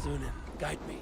Sunan, guide me.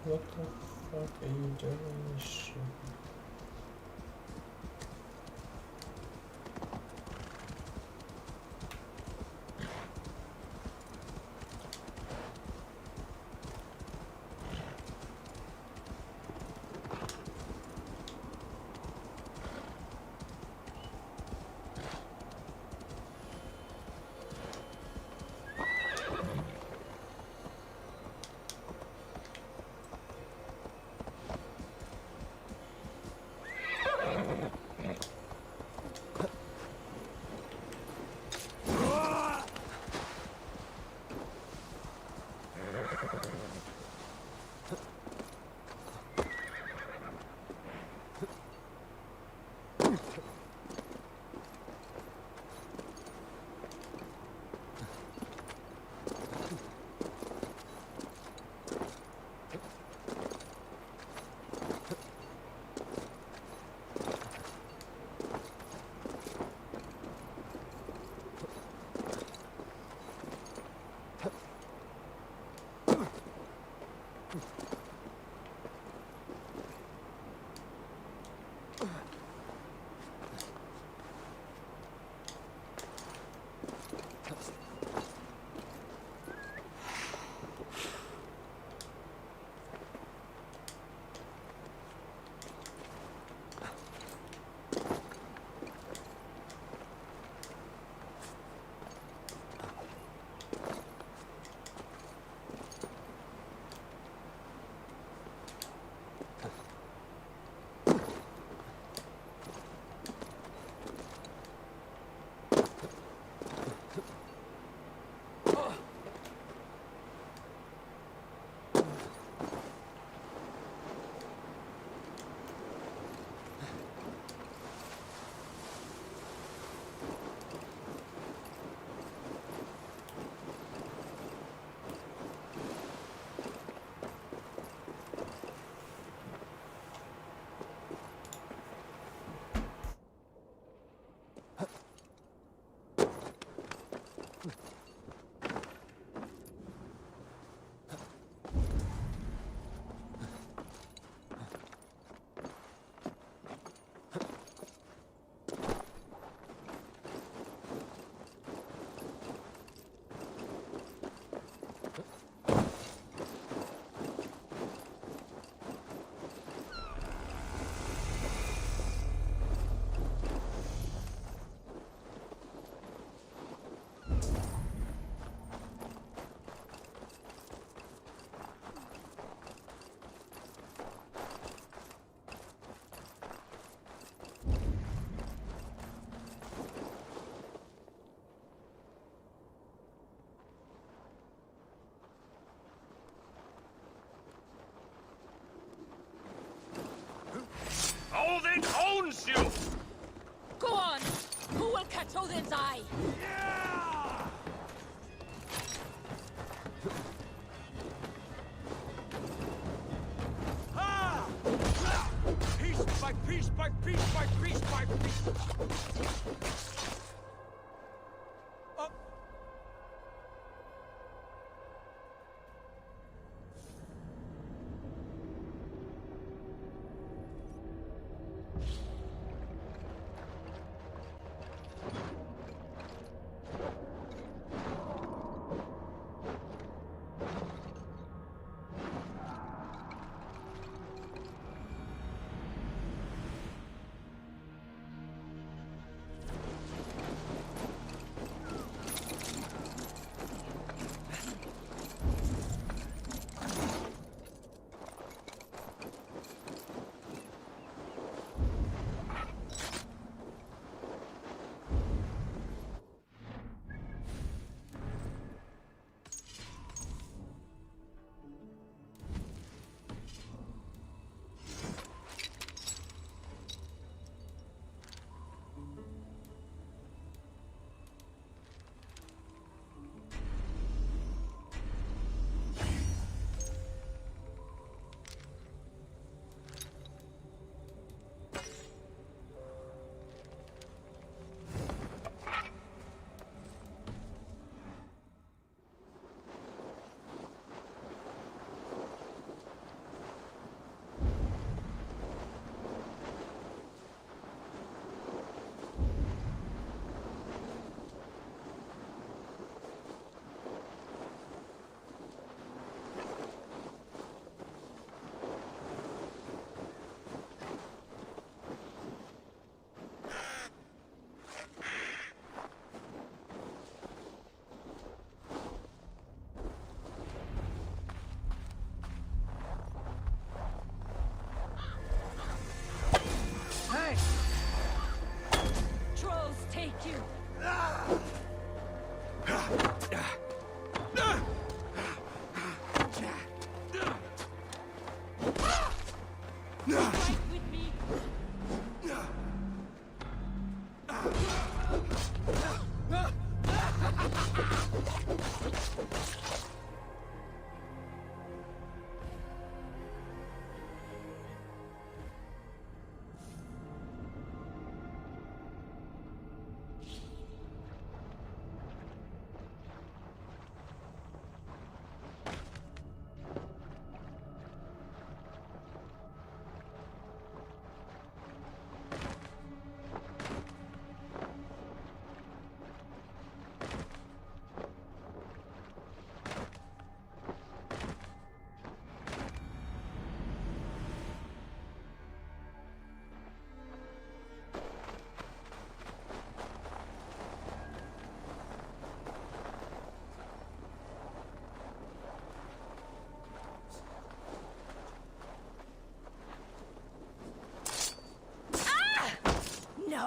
What the fuck are you doing? Shit. Odin owns you! Go on! Who will catch Odin's eye? Yeah! Ah! Piece by piece by piece by piece by piece. Oh.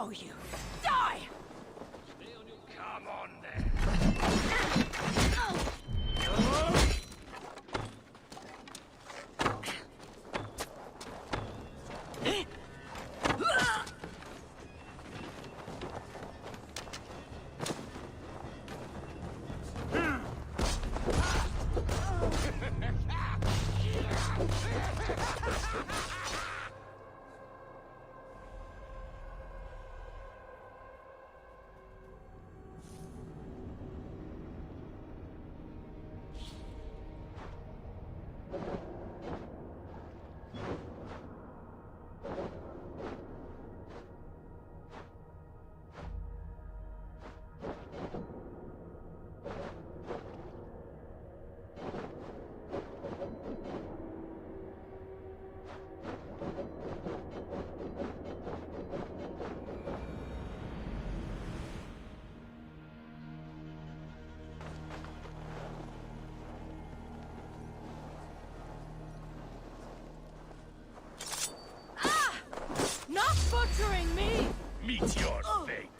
show you. Die! Come on then. Not butchering me! Meet your fate.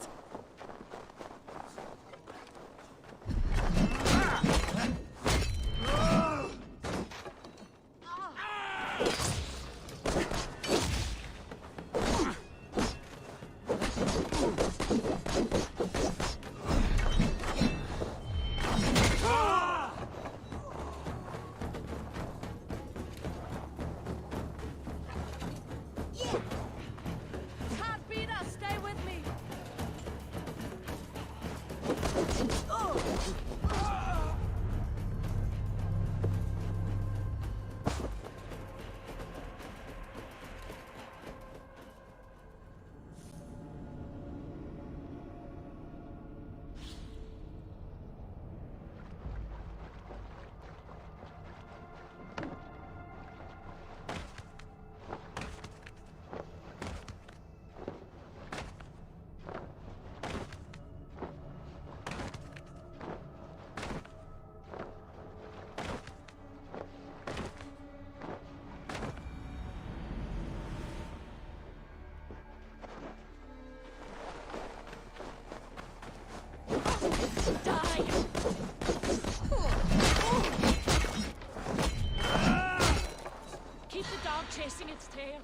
Can't beat us, stay with me! Die! Keep the dog chasing its tail.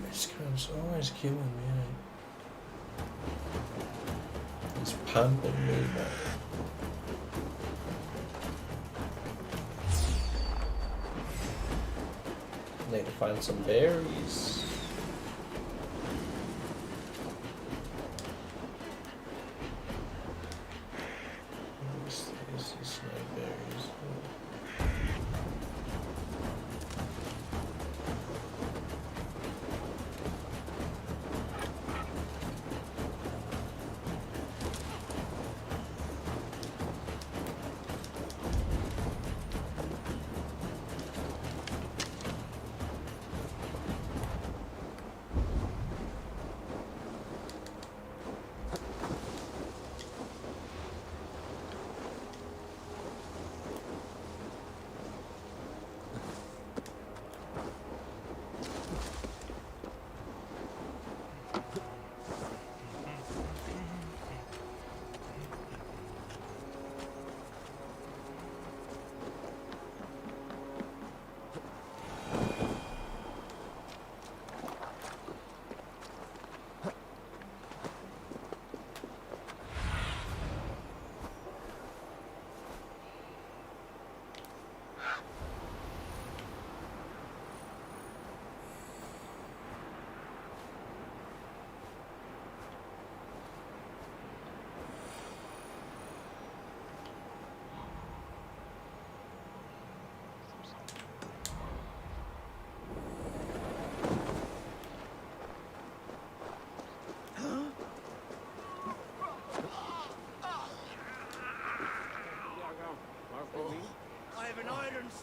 This guy's always killing me. He's pumping me, man. Need to find some berries. This is no berries.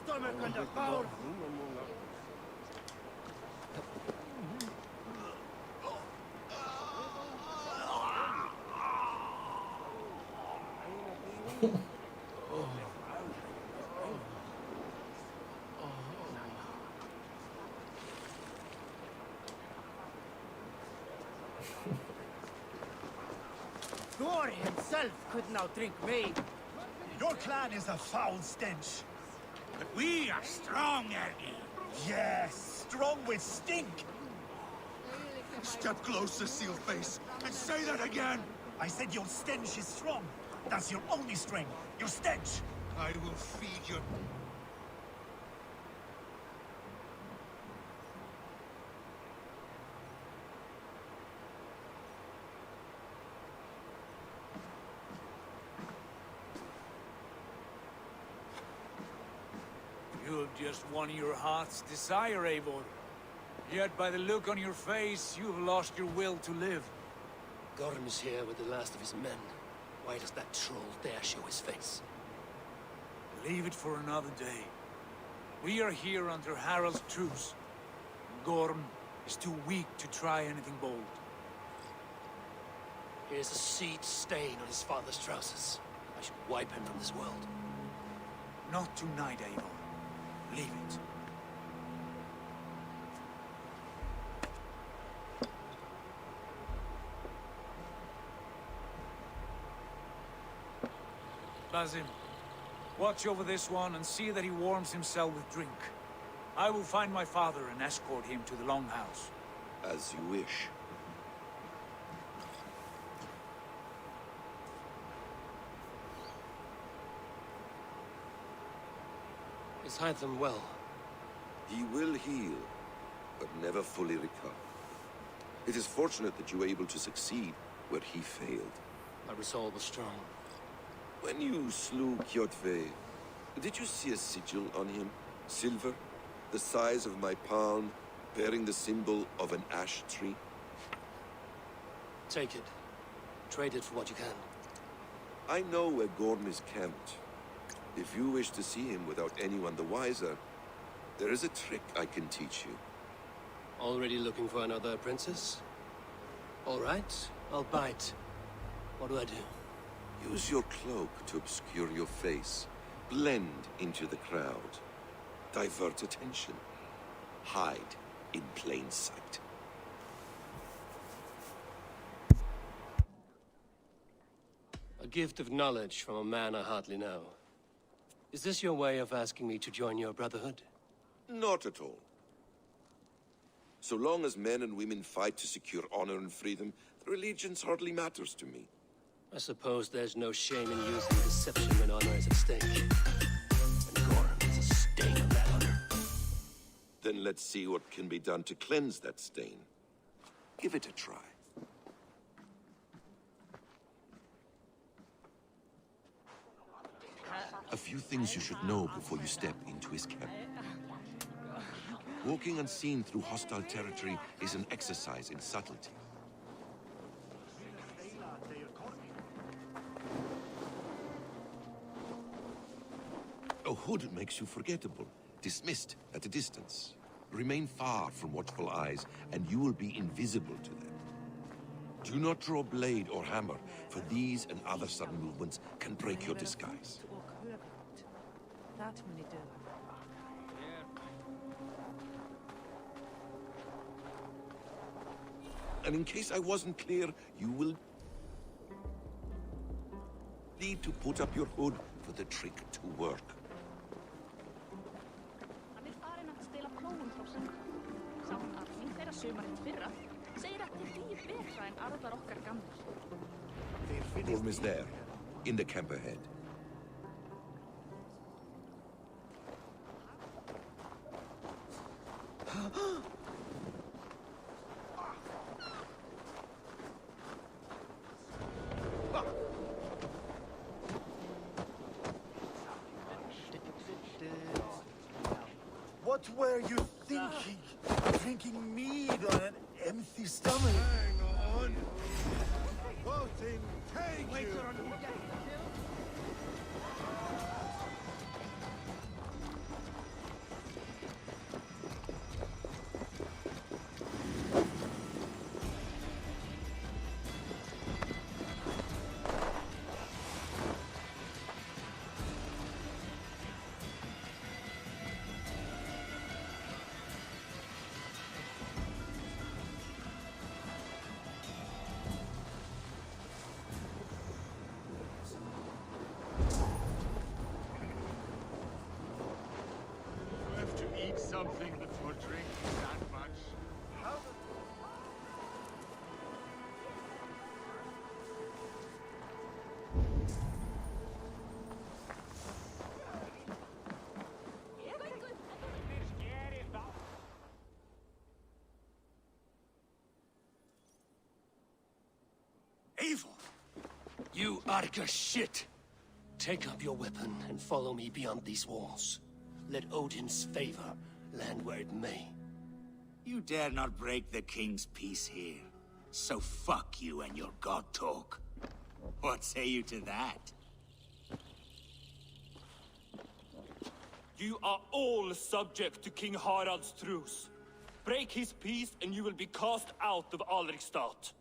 stomach and the bowel. Thor himself could not drink me. Your clan is a foul stench. But we are strong, Ernie. Yes, strong with stink. Step closer, Sealface, and say that again. I said your stench is strong. That's your only strength. Your stench. I will feed you. You've just won your heart's desire, Eivor. Yet by the look on your face, you've lost your will to live. Gorm is here with the last of his men. Why does that troll dare show his face? Leave it for another day. We are here under Harald's truce. Gorm is too weak to try anything bold. Here's a seed stain on his father's trousers. I should wipe him from this world. Not tonight, Eivor. Leave it. Basim, watch over this one and see that he warms himself with drink. I will find my father and escort him to the Longhouse. As you wish. Is Hytham well? He will heal, but never fully recover. It is fortunate that you were able to succeed where he failed. My resolve was strong. When you slew Kjotve, did you see a sigil on him? Silver, the size of my palm, bearing the symbol of an ash tree? Take it. Trade it for what you can. I know where Gorm is camped. If you wish to see him without anyone the wiser, there is a trick I can teach you. Already looking for another princess? All right, I'll bite. What do I do? Use your cloak to obscure your face. Blend into the crowd. Divert attention. Hide in plain sight. A gift of knowledge from a man I hardly know. Is this your way of asking me to join your brotherhood? Not at all. So long as men and women fight to secure honor and freedom, their allegiance hardly matters to me. I suppose there's no shame in using deception when honor is at stake. And Gorm is a stain on that honor. Then let's see what can be done to cleanse that stain. Give it a try. A few things you should know before you step into his camp. Walking unseen through hostile territory is an exercise in subtlety. A hood makes you forgettable, dismissed at a distance. Remain far from watchful eyes, and you will be invisible to them. Do not draw blade or hammer, for these and other sudden movements can break your disguise. And in case I wasn't clear, you will need to put up your hood for the trick to work. Gorm is there, in the camp ahead. What were you thinking? Drinking mead on an empty stomach? Hang on. Voting, thank you. something for drinking that much. How the... Evil! You Arga shit! Take up your weapon and follow me beyond these walls. Let Odin's favor land where it may. You dare not break the king's peace here. So fuck you and your god talk. What say you to that? You are all subject to King Harald's truce. Break his peace and you will be cast out of Alrikstad.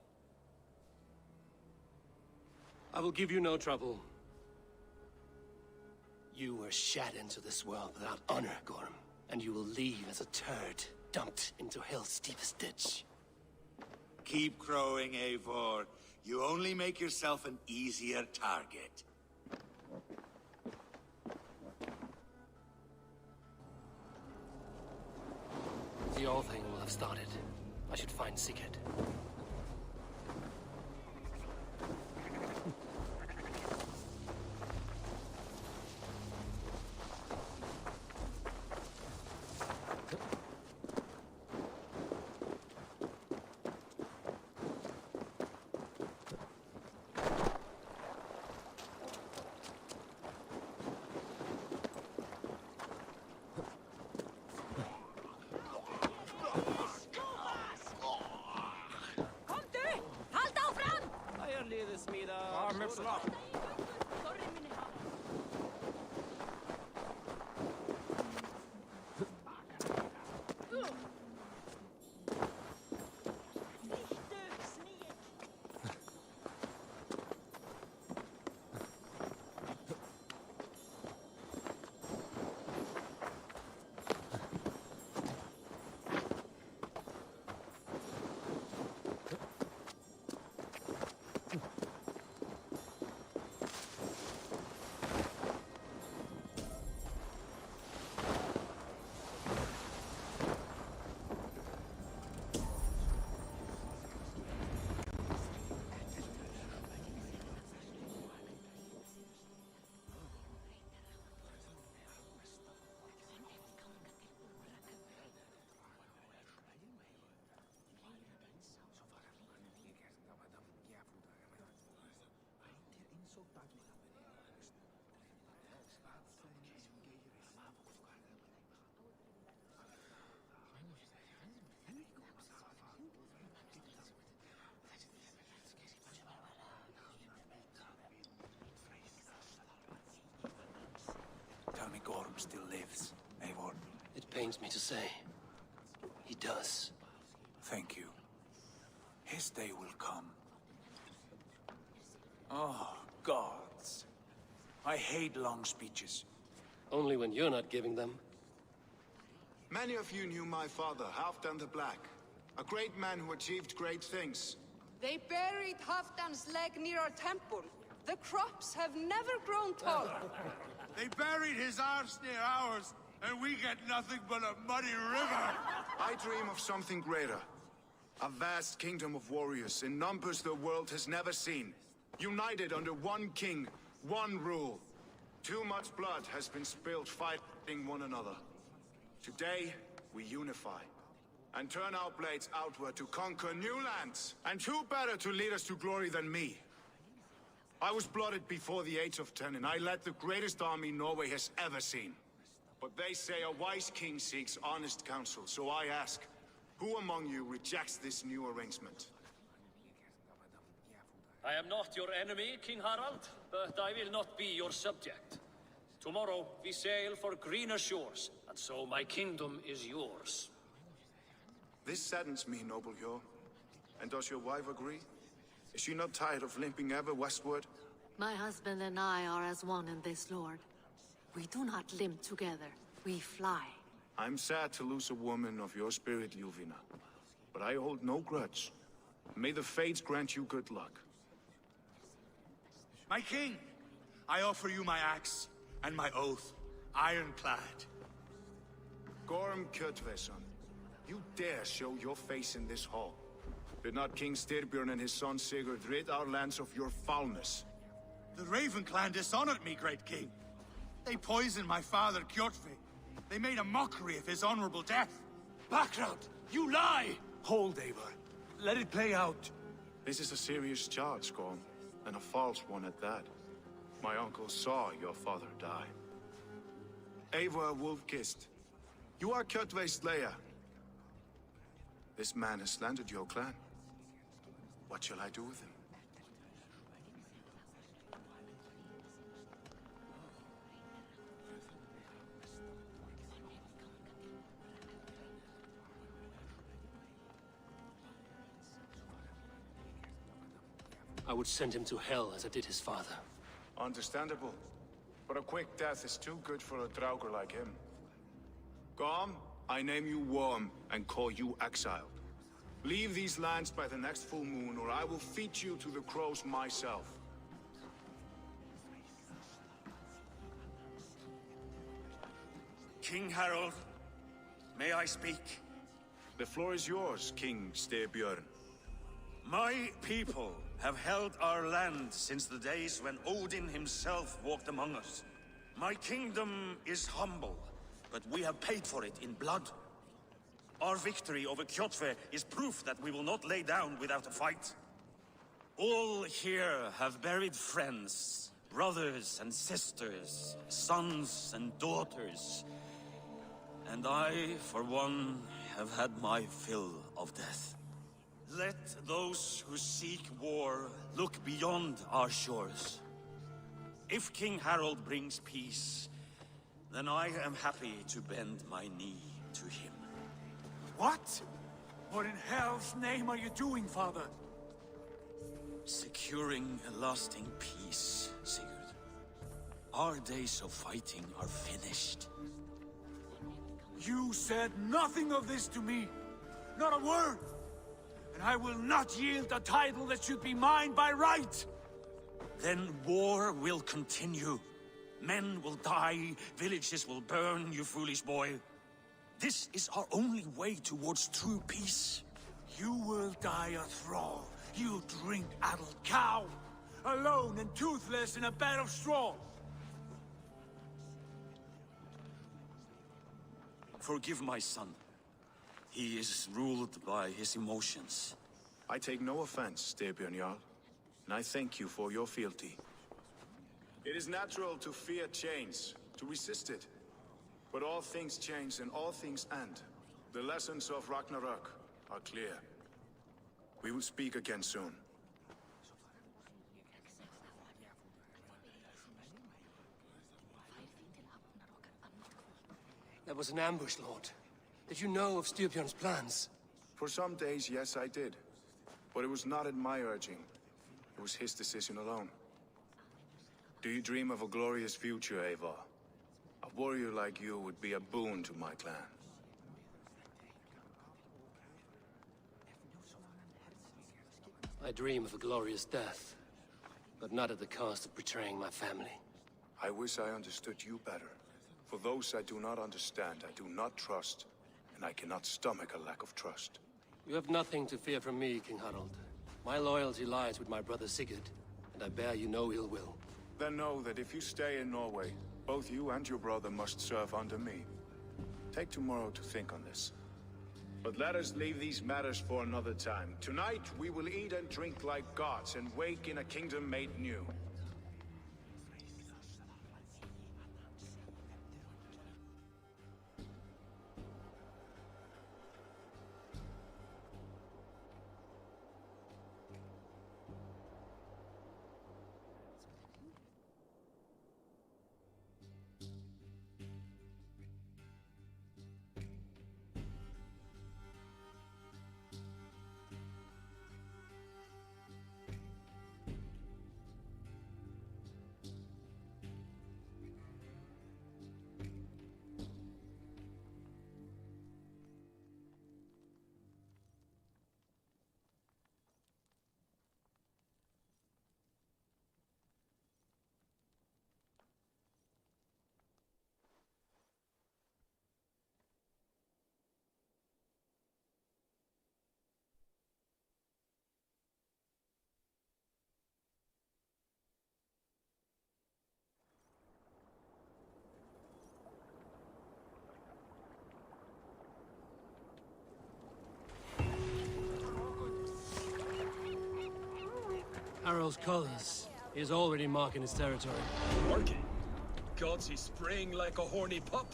I will give you no trouble. You were shat into this world without honor, Gorm, and you will leave as a turd dumped into hell's deepest ditch. Keep crowing, Eivor. You only make yourself an easier target. The old thing will have started. I should find Sigurd. Tell me Gorm still lives, Eivor. It pains me to say. He does. Thank you. His day will come. Oh, gods. I hate long speeches. Only when you're not giving them. Many of you knew my father, Halfdan the Black. A great man who achieved great things. They buried Halfdan's leg near our temple. The crops have never grown taller. They buried his arse near ours, and we get nothing but a muddy river. I dream of something greater. A vast kingdom of warriors in numbers the world has never seen. United under one king, one rule. Too much blood has been spilled fighting one another. Today, we unify. And turn our blades outward to conquer new lands. And who better to lead us to glory than me? I was blooded before the age of 10, and I led the greatest army Norway has ever seen. But they say a wise king seeks honest counsel, so I ask, who among you rejects this new arrangement? I am not your enemy, King Harald, but I will not be your subject. Tomorrow we sail for greener shores, and so my kingdom is yours. This saddens me, noble Hjor. And does your wife agree? Is she not tired of limping ever westward? My husband and I are as one in this, Lord. We do not limp together, we fly. I'm sad to lose a woman of your spirit, Ljuvina. But I hold no grudge. May the fates grant you good luck. My king, I offer you my axe and my oath, ironclad. Gorm Kjotveson, you dare show your face in this hall? Did not King Styrbjörn and his son Sigurd rid our lands of your foulness? The Raven clan dishonored me, great king. They poisoned my father, Kjotve. They made a mockery of his honorable death. Background! You lie! Hold, Eivor. Let it play out. This is a serious charge, Gorm, and a false one at that. My uncle saw your father die. Eivor Wolf-Kissed, you are Kjotve's slayer. This man has slandered your clan. What shall I do with him? I would send him to hell as I did his father. Understandable. But a quick death is too good for a Draugr like him. Gorm, I name you Worm and call you exiled. Leave these lands by the next full moon, or I will feed you to the crows myself. King Harold, may I speak? The floor is yours, King Styrbjörn. My people have held our land since the days when Odin himself walked among us. My kingdom is humble, but we have paid for it in blood. Our victory over Kjotve is proof that we will not lay down without a fight. All here have buried friends, brothers and sisters, sons and daughters. And I, for one, have had my fill of death. Let those who seek war look beyond our shores. If King Harold brings peace, then I am happy to bend my knee to him. What? What in hell's name are you doing, father? Securing a lasting peace, Sigurd. Our days of fighting are finished. You said nothing of this to me. Not a word. And I will not yield a title that should be mine by right. Then war will continue. Men will die, villages will burn, you foolish boy. This is our only way towards true peace. You will die a thrall. You drink-addled cow. Alone and toothless in a bed of straw. Forgive my son. He is ruled by his emotions. I take no offense, Styrbjörn Jarl, and I thank you for your fealty. It is natural to fear change, to resist it. But all things change and all things end. The lessons of Ragnarok are clear. We will speak again soon. That was an ambush, Lord. Did you know of Styrbjörn's plans? For some days, yes, I did. But it was not at my urging. It was his decision alone. Do you dream of a glorious future, Eivor? A warrior like you would be a boon to my clan. I dream of a glorious death, but not at the cost of betraying my family. I wish I understood you better. For those I do not understand, I do not trust, and I cannot stomach a lack of trust. You have nothing to fear from me, King Harald. My loyalty lies with my brother Sigurd, and I bear you no ill will. Then know that if you stay in Norway, both you and your brother must serve under me. Take tomorrow to think on this. But let us leave these matters for another time. Tonight, we will eat and drink like gods and wake in a kingdom made new. Harald's colors. He's already marking his territory. Marking? Gods, he's spraying like a horny pup.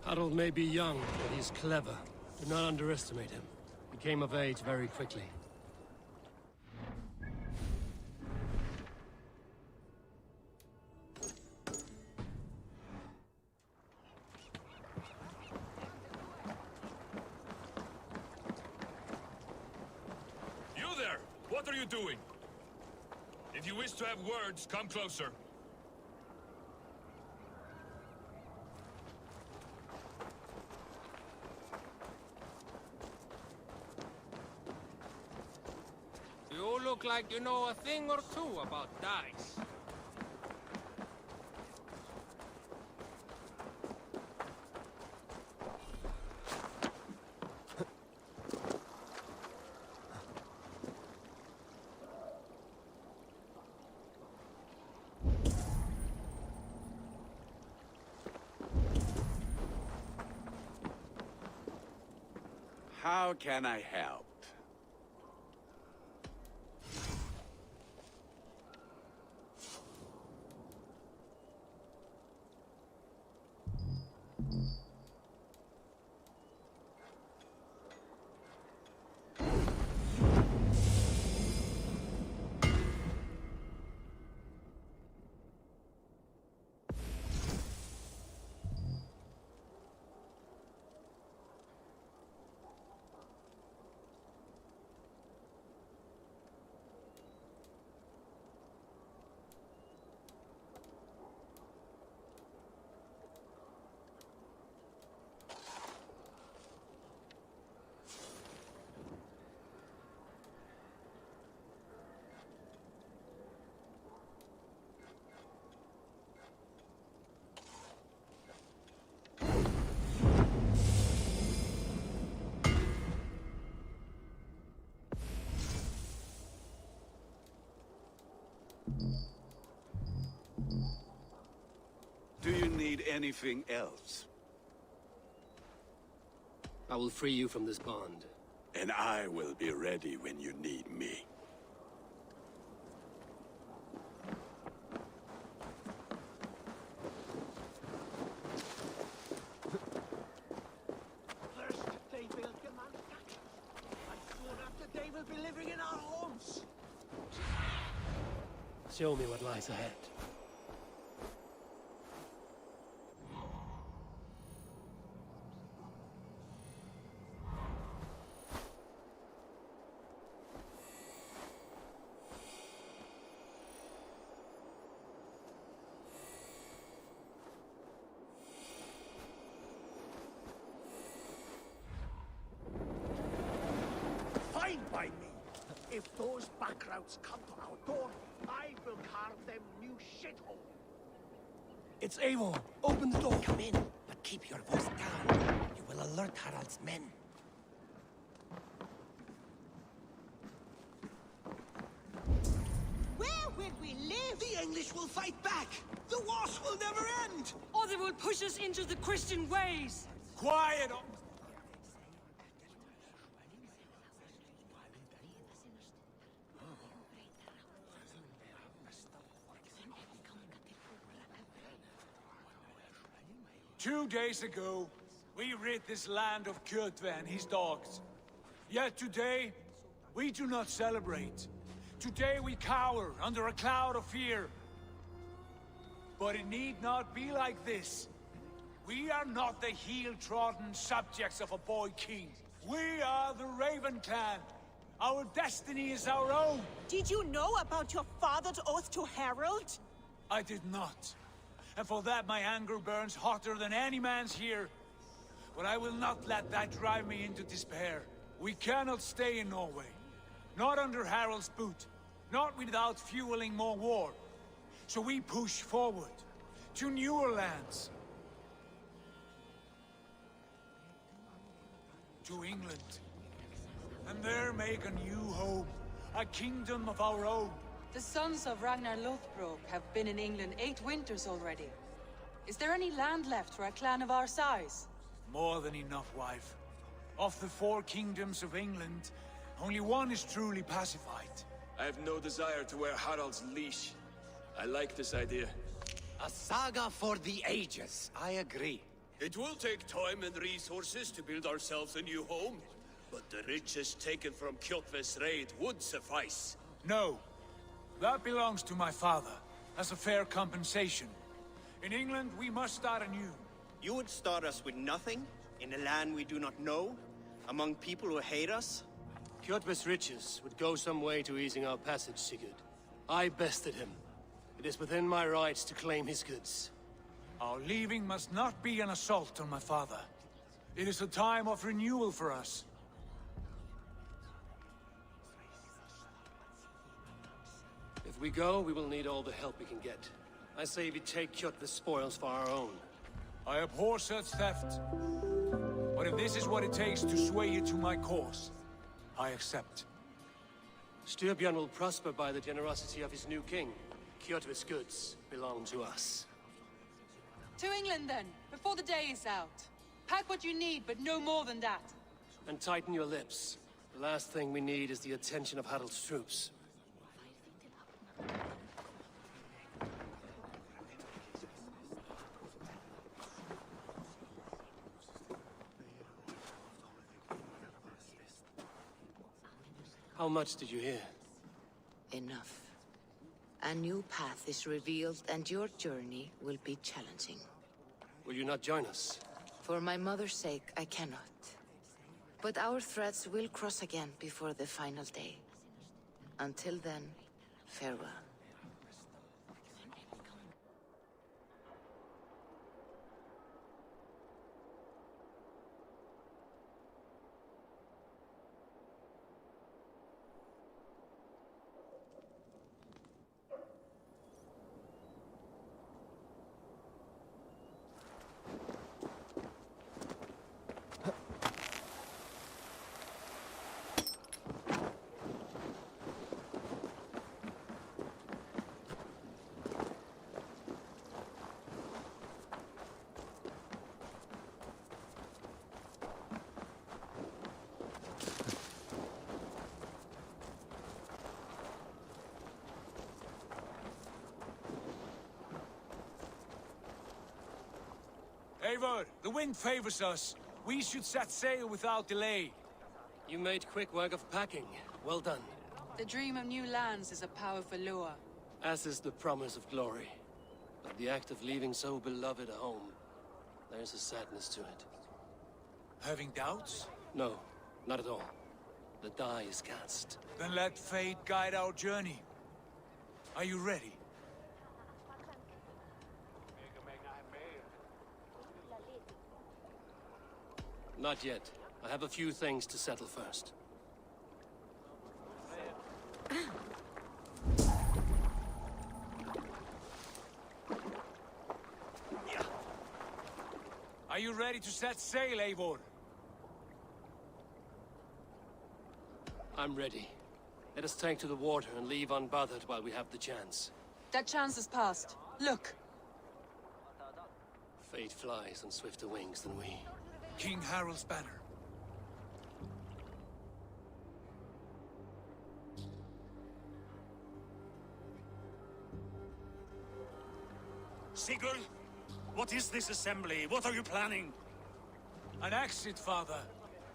Harold may be young, but he's clever. Do not underestimate him. He came of age very quickly. You there! What are you doing? If you wish to have words, come closer. You look like you know a thing or two about dice. How can I help? Do you need anything else? I will free you from this bond. And I will be ready when you need me. First, they built the manufacturers, and soon after they will be living in our homes. Show me what lies ahead. Fine by me. If those backrouts come to our door, I will carve them new shithole. It's Eivor. Open the door. Come in, but keep your voice down. You will alert Harald's men. Where will we live? The English will fight back! The wars will never end! Or they will push us into the Christian ways! Quiet! 2 days ago, we rid this land of Kjotve and his dogs. Yet today, we do not celebrate. Today we cower under a cloud of fear. But it need not be like this. We are not the heel-trodden subjects of a boy king. We are the Raven clan. Our destiny is our own. Did you know about your father's oath to Harald? I did not. And for that my anger burns hotter than any man's here. But I will not let that drive me into despair. We cannot stay in Norway. Not under Harald's boot. Not without fueling more war. So we push forward. To newer lands. To England. And there make a new home. A kingdom of our own. The sons of Ragnar Lothbrok have been in England 8 winters already. Is there any land left for a clan of our size? More than enough, wife. Of the 4 kingdoms of England, only one is truly pacified. I have no desire to wear Harald's leash. I like this idea. A saga for the ages. I agree. It will take time and resources to build ourselves a new home, but the riches taken from Kjotve's raid would suffice. No. That belongs to my father, as a fair compensation. In England, we must start anew. You would start us with nothing? In a land we do not know? Among people who hate us? Kjotve's riches would go some way to easing our passage, Sigurd. I bested him. It is within my rights to claim his goods. Our leaving must not be an assault on my father. It is a time of renewal for us. If we go, we will need all the help we can get. I say we take Kjotve's spoils for our own. I abhor such theft. But if this is what it takes to sway you to my cause, I accept. Styrbjörn will prosper by the generosity of his new king. Kjotve's goods belong to us. To England, then, before the day is out. Pack what you need, but no more than that. And tighten your lips. The last thing we need is the attention of Harald's troops. How much did you hear? Enough. A new path is revealed, and your journey will be challenging. Will you not join us? For my mother's sake, I cannot. But our threads will cross again before the final day. Until then, farewell. Eivor, the wind favors us. We should set sail without delay. You made quick work of packing. Well done. The dream of new lands is a powerful lure. As is the promise of glory. But the act of leaving so beloved a home, there's a sadness to it. Having doubts? No, not at all. The die is cast. Then let fate guide our journey. Are you ready? Not yet. I have a few things to settle first. Are you ready to set sail, Eivor? I'm ready. Let us take to the water and leave unbothered while we have the chance. That chance is past. Look! Fate flies on swifter wings than we. King Harald's banner. Sigurd, what is this assembly? What are you planning? An exit, father.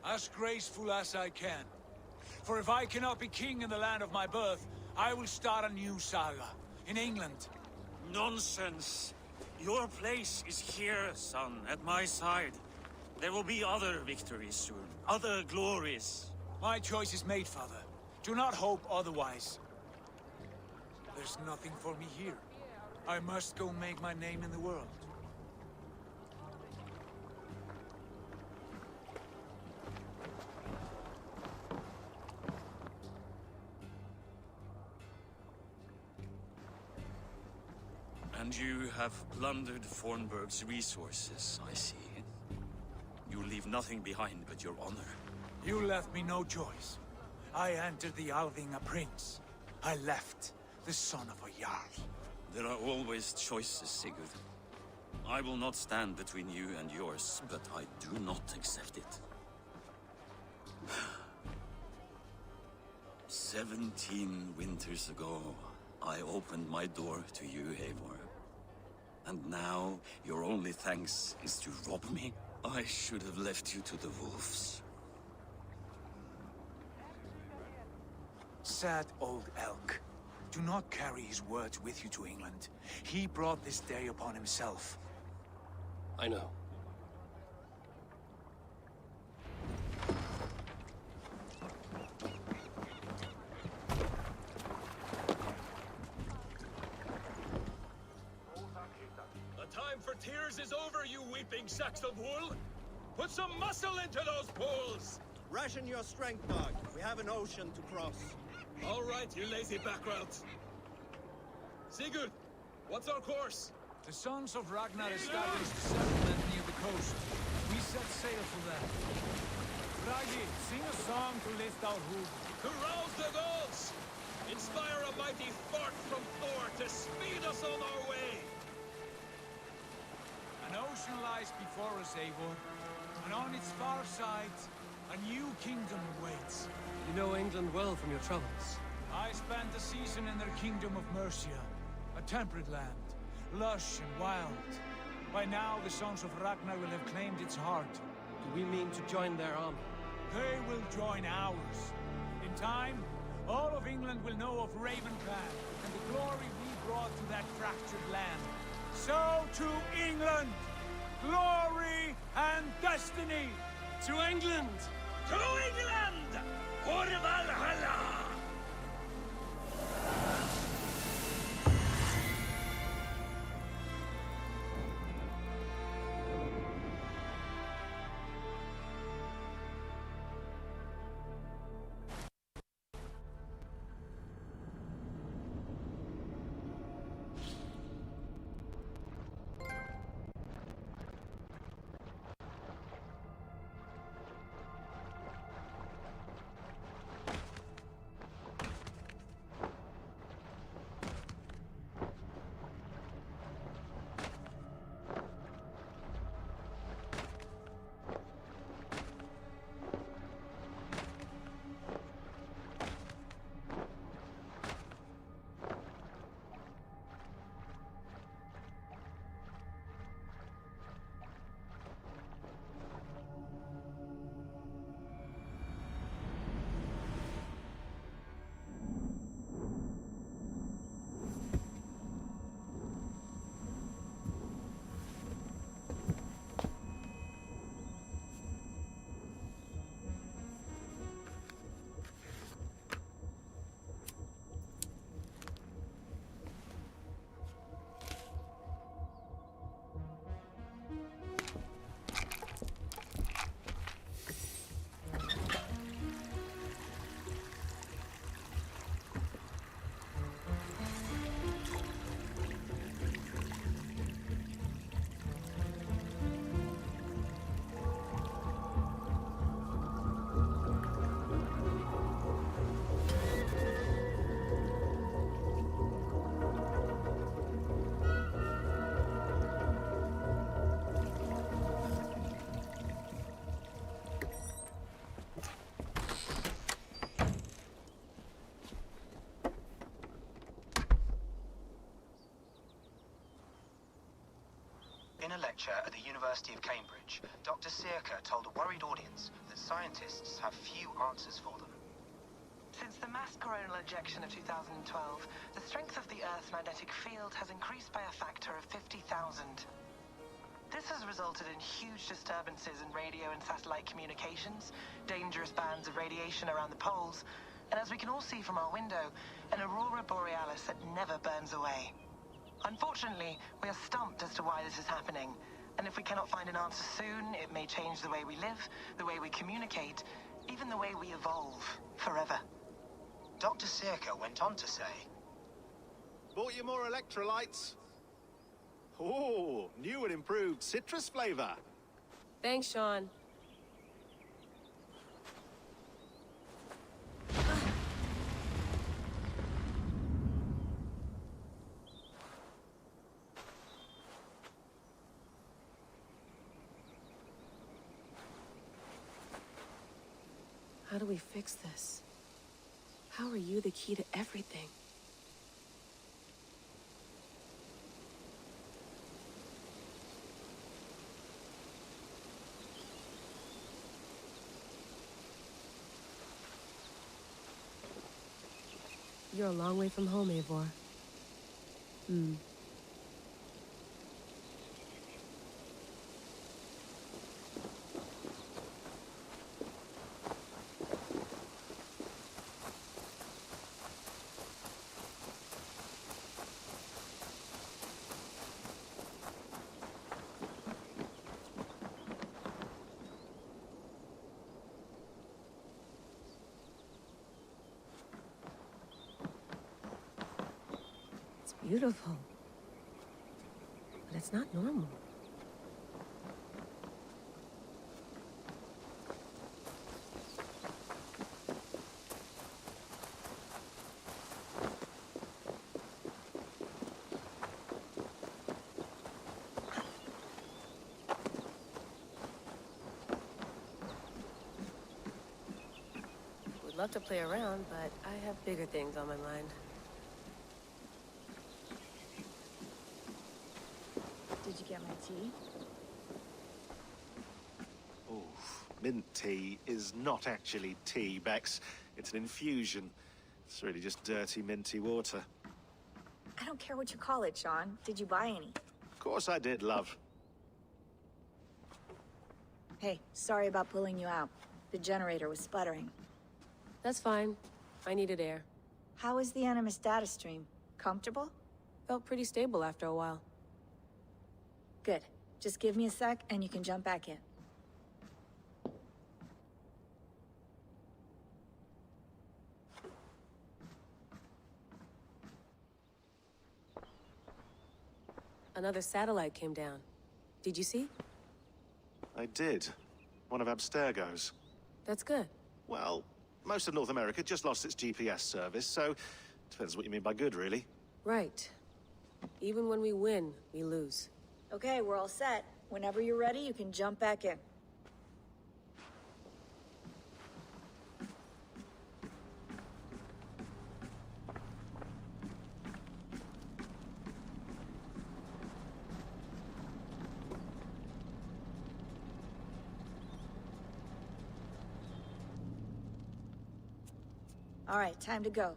As graceful as I can. For if I cannot be king in the land of my birth, I will start a new saga. In England. Nonsense. Your place is here, son, at my side. There will be other victories soon. Other glories. My choice is made, father. Do not hope otherwise. There's nothing for me here. I must go make my name in the world. And you have plundered Fornburg's resources, I see. You leave nothing behind but your honor. You left me no choice. I entered the Alving a prince. I left the son of a Jarl. There are always choices, Sigurd. I will not stand between you and yours, but I do not accept it. 17 winters ago, I opened my door to you, Eivor. And now, your only thanks is to rob me? I should have left you to the wolves. Sad old elk. Do not carry his words with you to England. He brought this day upon himself. I know. The time for tears is over, you weeping sacks of wool! Put some muscle into those pools! Ration your strength, dog. We have an ocean to cross. All right, you lazy backroads. Sigurd, what's our course? The sons of Ragnar established a settlement near the coast. We set sail for them. Bragi, sing a song to lift our hoof. To rouse the Gauls! Inspire a mighty fart from Thor to speed us on our way! An ocean lies before us, Eivor. And on its far side, a new kingdom awaits. You know England well from your travels. I spent a season in their kingdom of Mercia. A temperate land, lush and wild. By now, the sons of Ragnar will have claimed its heart. Do we mean to join their army? They will join ours. In time, all of England will know of Ravenclan and the glory we brought to that fractured land. So to England! Glory and destiny! To England! To England! For Valhalla! In a lecture at the University of Cambridge, Dr. Sirka told a worried audience that scientists have few answers for them. Since the mass coronal ejection of 2012, the strength of the Earth's magnetic field has increased by a factor of 50,000. This has resulted in huge disturbances in radio and satellite communications, dangerous bands of radiation around the poles, and as we can all see from our window, an aurora borealis that never burns away. Unfortunately, we are stumped as to why this is happening, and if we cannot find an answer soon, it may change the way we live, the way we communicate, even the way we evolve, forever. Dr. Sirka went on to say, Bought you more electrolytes? Oh, new and improved citrus flavor. Thanks, Sean. How do we fix this? How are you the key to everything? You're a long way from home, Eivor. It's beautiful. But it's not normal. Would love to play around, but I have bigger things on my mind. Did you get my tea? Oh, mint tea is not actually tea, Bex. It's an infusion. It's really just dirty, minty water. I don't care what you call it, Sean. Did you buy any? Of course I did, love. Hey, sorry about pulling you out. The generator was sputtering. That's fine. I needed air. How is the Animus data stream? Comfortable? Felt pretty stable after a while. Good. Just give me a sec and you can jump back in. Another satellite came down. Did you see? I did. One of Abstergo's. That's good. Well, most of North America just lost its GPS service, so depends what you mean by good, really. Right. Even when we win, we lose. Okay, we're all set. Whenever you're ready, you can jump back in. All right, time to go.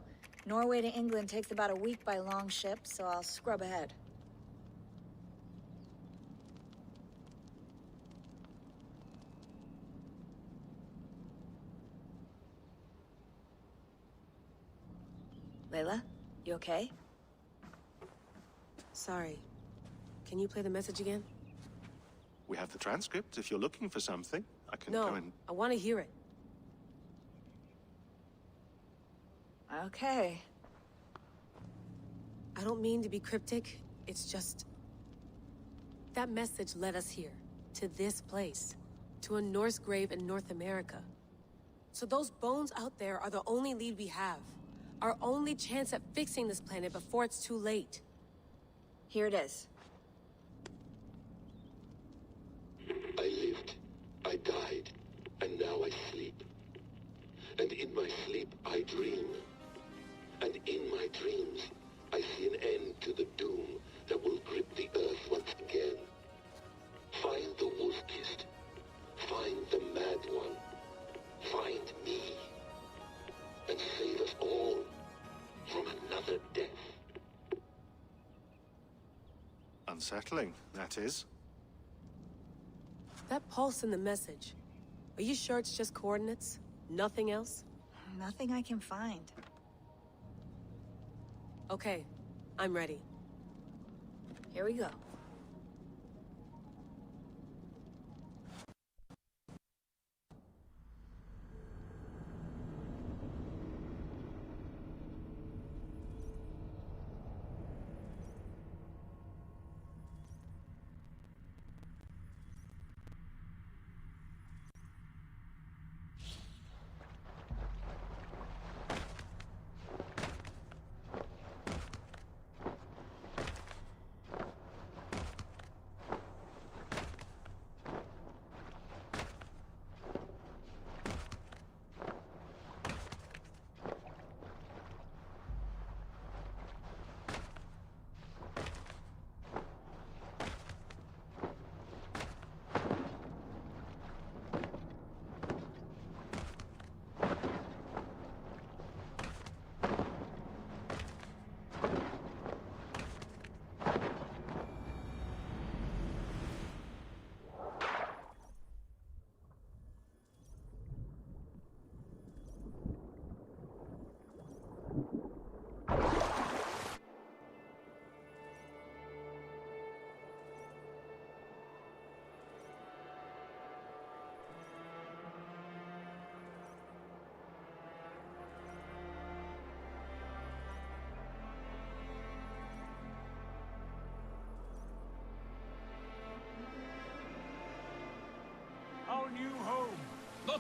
Norway to England takes about a week by long ship, so I'll scrub ahead. Layla, you okay? Sorry. Can you play the message again? We have the transcript. If you're looking for something, I can go and... I want to hear it. Okay. I don't mean to be cryptic. It's just... that message led us here. To this place. To a Norse grave in North America. So those bones out there are the only lead we have. Our only chance at fixing this planet before it's too late. Here it is. I lived, I died, and now I sleep. And in my sleep I dream. And in my dreams, I see an end to the doom that will grip the earth once again. Find the wolf-kissed. Find the mad one. Find me. And save us all from another death. Unsettling, that is. That pulse in the message. Are you sure it's just coordinates? Nothing else? Nothing I can find. Okay, I'm ready. Here we go.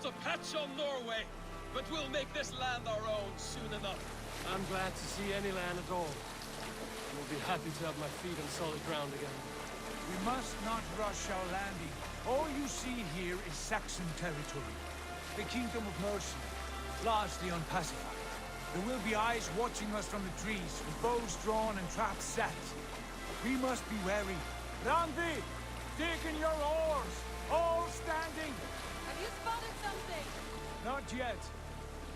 not a patch on Norway, but we'll make this land our own soon enough. I'm glad to see any land at all. We'll be happy to have my feet on solid ground again. We must not rush our landing. All you see here is Saxon territory. The Kingdom of Mercia, largely unpacified. There will be eyes watching us from the trees, with bows drawn and traps set. We must be wary. Randi! Dig in your oars! All standing! Have you spotted something? Not yet.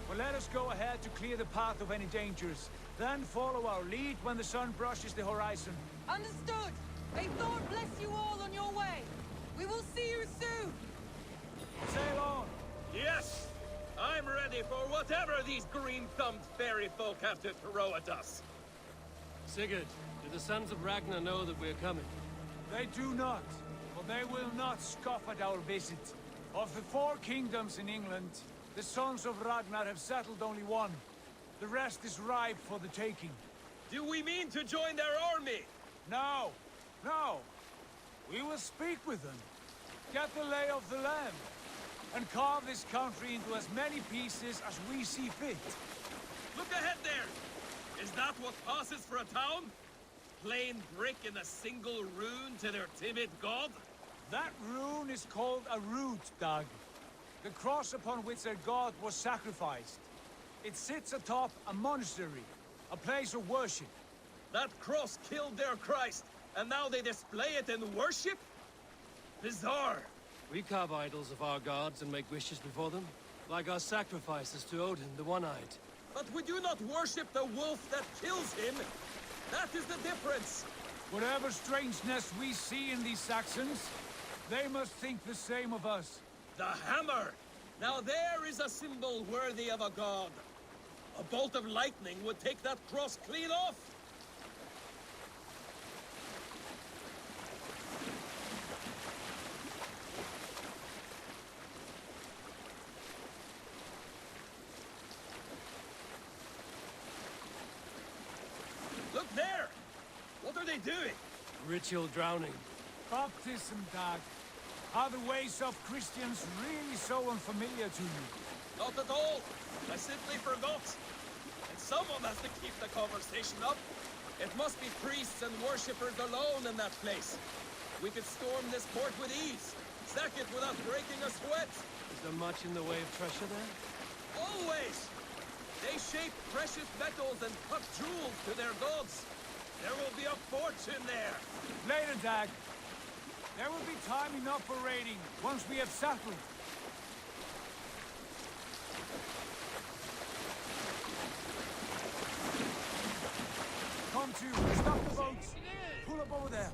But let us go ahead to clear the path of any dangers. Then follow our lead when the sun brushes the horizon. Understood! May Thor bless you all on your way! We will see you soon! Sail on! Yes! I'm ready for whatever these green-thumbed fairy folk have to throw at us. Sigurd, do the sons of Ragnar know that we're coming? They do not, but they will not scoff at our visit. Of the 4 kingdoms in England, the sons of Ragnar have settled only one. The rest is ripe for the taking. Do we mean to join their army? No, no. We will speak with them, get the lay of the land, and carve this country into as many pieces as we see fit. Look ahead there! Is that what passes for a town? Plain brick in a single rune to their timid god? That rune is called a root, Dag. The cross upon which their god was sacrificed. It sits atop a monastery, a place of worship. That cross killed their Christ, and now they display it in worship? Bizarre. We carve idols of our gods and make wishes before them, like our sacrifices to Odin, the One-Eyed. But we do not worship the wolf that kills him. That is the difference. Whatever strangeness we see in these Saxons, they must think the same of us. The hammer! Now there is a symbol worthy of a god. A bolt of lightning would take that cross clean off. Look there! What are they doing? Ritual drowning. Baptism, Dag. Are the ways of Christians really so unfamiliar to you? Not at all. I simply forgot. And someone has to keep the conversation up. It must be priests and worshippers alone in that place. We could storm this port with ease. Sack it without breaking a sweat. Is there much in the way of treasure there? Always! They shape precious metals and cut jewels to their gods. There will be a fortune there. Later, Dag. There will be time enough for raiding, once we have settled. Come to, stop the boats. Pull up over there.